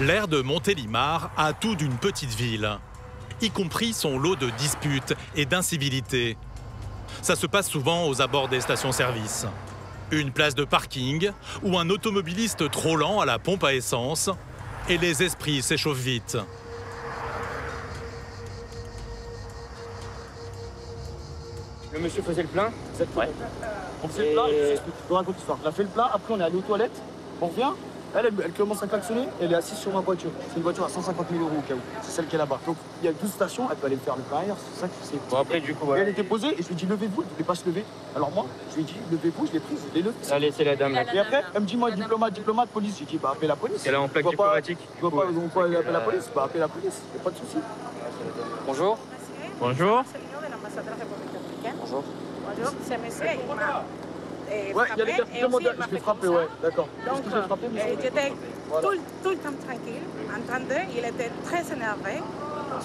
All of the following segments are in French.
L'air de Montélimar a tout d'une petite ville, y compris son lot de disputes et d'incivilités. Ça se passe souvent aux abords des stations-service. Une place de parking ou un automobiliste trop lent à la pompe à essence et les esprits s'échauffent vite. Le monsieur faisait le plein, exactement. Ouais. On faisait le plein, je vous raconte l'histoire. On a fait le plein, après on est allé aux toilettes, on revient, elle commence à klaxonner, elle est assise sur ma voiture. C'est une voiture à 150 000 € au cas où, c'est celle qui est là-bas. Donc il y a 12 stations, elle peut aller faire le plein ailleurs, c'est ça que c'est. Bon après du coup, voilà. Elle était posée et je lui ai dit levez-vous, elle ne voulait pas se lever. Alors moi, je lui ai dit levez-vous, je l'ai prise, je l'ai levée. Allez, c'est la dame là. Et après, elle me dit moi diplomate, police. J'ai dit bah appelez la police. Elle est en plaque diplomatique. Tu vois pas, on peut appeler la police, bah appelez la police, y a pas de souci. Bonjour. Bonjour. Bonjour. Bonjour, c'est monsieur, il m'a Ouais, il y a les cartes de modèle, je l'ai frappé, ouais, d'accord. Donc, j'étais tout le temps tranquille, entendez, il était très énervé.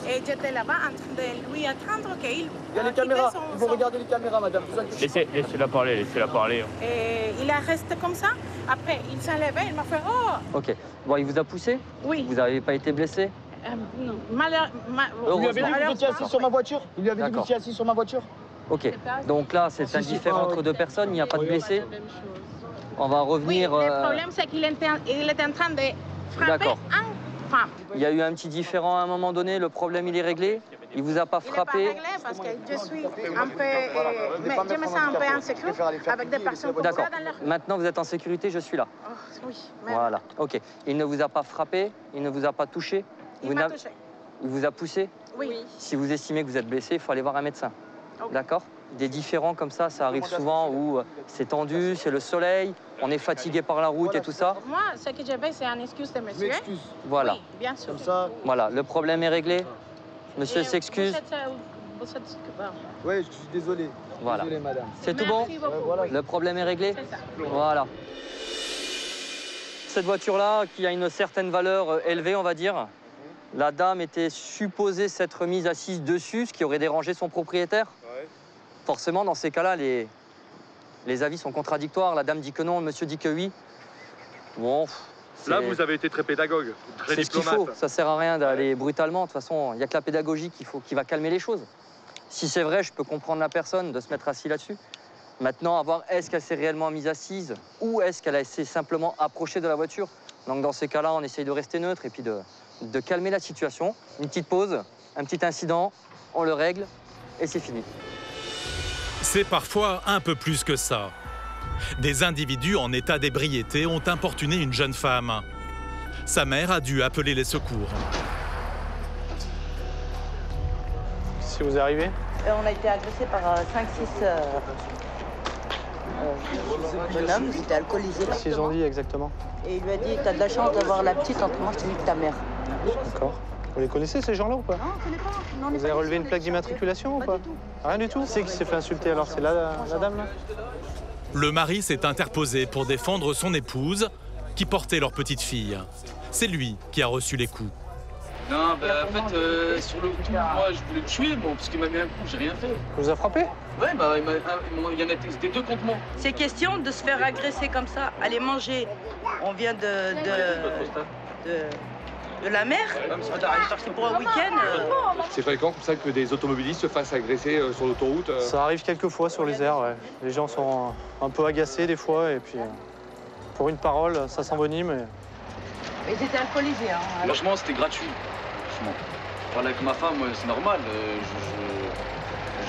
Et j'étais là-bas en train de lui attendre qu'il... Il y a les caméras, ils vont regarder les caméras, madame. Laissez-la parler, laissez-la parler. Et il a resté comme ça. Après, il s'est levé, il m'a fait « Oh !» Ok. Bon, il vous a poussé? Oui. Vous n'avez pas été blessé? Non. Vous lui avez dit que vous étiez assis sur ma voiture? Vous lui avez dit que vous étiez assis sur ma voiture? Ok. Donc là, c'est indifférent entre deux personnes, il n'y a pas de blessés? On va revenir... Oui, le problème, c'est qu'il était en train de frapper une femme. Il y a eu un petit différend à un moment donné, le problème, il est réglé? Il vous a pas frappé? Il n'est pas réglé parce que je suis un peu... je me sens un peu insécure avec des personnes comme ça dans la rue. Maintenant, vous êtes en sécurité, je suis là. Oh, oui. Voilà. Ok. Il ne vous a pas frappé? Il ne vous a pas touché? Il m'a touché. Il vous a poussé? Oui. Si vous estimez que vous êtes blessé, il faut aller voir un médecin. Okay. D'accord? Des différends comme ça arrive souvent où c'est tendu, c'est le soleil, on est fatigué par la route et tout ça. Moi, ce que je veux, c'est une excuse de monsieur. Voilà. Oui, bien sûr. Comme ça. Voilà, le problème est réglé. Monsieur s'excuse. Vous êtes... Oui, je suis désolé. Voilà. Désolé, madame. C'est tout bon? Voilà. Le problème est réglé? C'est ça. Voilà. Cette voiture-là, qui a une certaine valeur élevée, on va dire, la dame était supposée s'être mise assise dessus, ce qui aurait dérangé son propriétaire. Ouais. Forcément, dans ces cas-là, les avis sont contradictoires. La dame dit que non, le monsieur dit que oui. Bon, là, vous avez été très pédagogue, très diplomate. C'est ce qu'il faut. Ça sert à rien d'aller brutalement. De toute façon, il n'y a que la pédagogie qui va calmer les choses. Si c'est vrai, je peux comprendre la personne de se mettre assis là-dessus. Maintenant, à voir, est-ce qu'elle s'est réellement mise assise ou est-ce qu'elle s'est simplement approchée de la voiture. Donc, dans ces cas-là, on essaye de rester neutre et puis de calmer la situation. Une petite pause, un petit incident, on le règle et c'est fini. C'est parfois un peu plus que ça. Des individus en état d'ébriété ont importuné une jeune femme. Sa mère a dû appeler les secours. Si vous arrivez? On a été agressé par 5-6 bonhommes, ils étaient alcoolisés. Qu'est-ce qu'ils ont dit exactement? Et il lui a dit, t'as de la chance d'avoir la petite entre moi, je te nique ta mère. D'accord. Vous les connaissez, ces gens-là, ou pas? Non, je connais pas. Non, vous avez relevé une plaque d'immatriculation, ou pas? Rien du tout? C'est qui s'est fait insulter, alors? C'est la dame, là? Le mari s'est interposé pour défendre son épouse, qui portait leur petite fille. C'est lui qui a reçu les coups. Non, bah, en fait, sur le coup, moi, je voulais le tuer, bon, parce qu'il m'a mis un coup, j'ai rien fait. Il vous a frappé? Ouais, bah, il y en a, c'était deux contre moi. C'est question de se faire agresser comme ça, aller manger. On vient de la mer, parce que pour un week-end... C'est fréquent comme ça que des automobilistes se fassent agresser sur l'autoroute? Ça arrive quelques fois sur les aires, ouais. Les gens sont un peu agacés des fois, et puis pour une parole, ça s'envenime. Mais ils étaient alcoolisés, hein. Franchement, c'était gratuit. Franchement. Parler avec ma femme, c'est normal.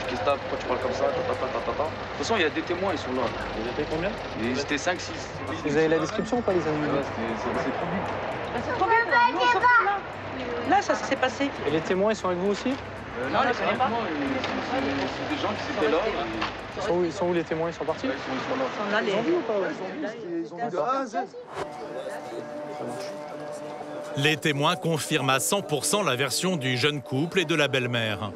Qu'est-ce que t'as? Pourquoi tu parles comme ça? De toute façon, il y a des témoins, ils sont là. Vous étiez combien? Ils étaient 5-6. Vous avez la description ou pas, les individus? Ouais, c'est trop bien. C'est trop bien. Là, ça s'est passé. Et les témoins, ils sont avec vous aussi? Non, je connais pas. C'est des gens qui étaient là. Ils sont où les témoins? Ils sont partis? Ils sont là. On a les... Ils ont vu de A à Z. Les témoins confirment à 100% la version du jeune couple et de la belle-mère.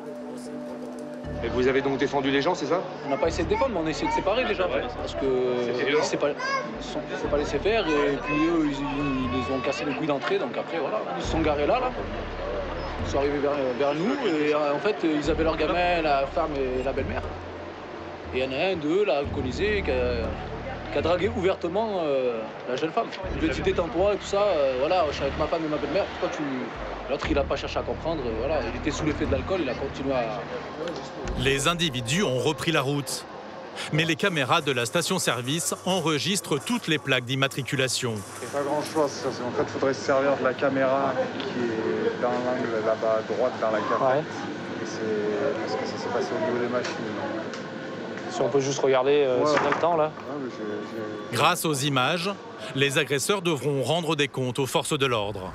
Et vous avez donc défendu les gens, c'est ça? On n'a pas essayé de défendre, mais on a essayé de séparer déjà. Parce que ils s'est pas laissé faire et puis eux, ils ont cassé les couilles d'entrée. Donc après, voilà, ils se sont garés là. Ils sont arrivés vers nous et en fait, ils avaient leur gamin, la femme et la belle-mère. Et il y en a un d'eux, là, alcoolisé, qui qui a dragué ouvertement la jeune femme. Il lui a dit détends-toi et tout ça, voilà, je suis avec ma femme et ma belle-mère, pourquoi tu... L'autre, il n'a pas cherché à comprendre, voilà, il était sous l'effet de l'alcool, il a continué à... Les individus ont repris la route. Mais les caméras de la station-service enregistrent toutes les plaques d'immatriculation. Il n'y a pas grand-chose. En fait, il faudrait se servir de la caméra qui est dans l'angle là-bas à droite dans la carte. Ouais. Parce que ça s'est passé au niveau des machines. Si on peut juste regarder si on a le temps là. Grâce aux images, les agresseurs devront rendre des comptes aux forces de l'ordre.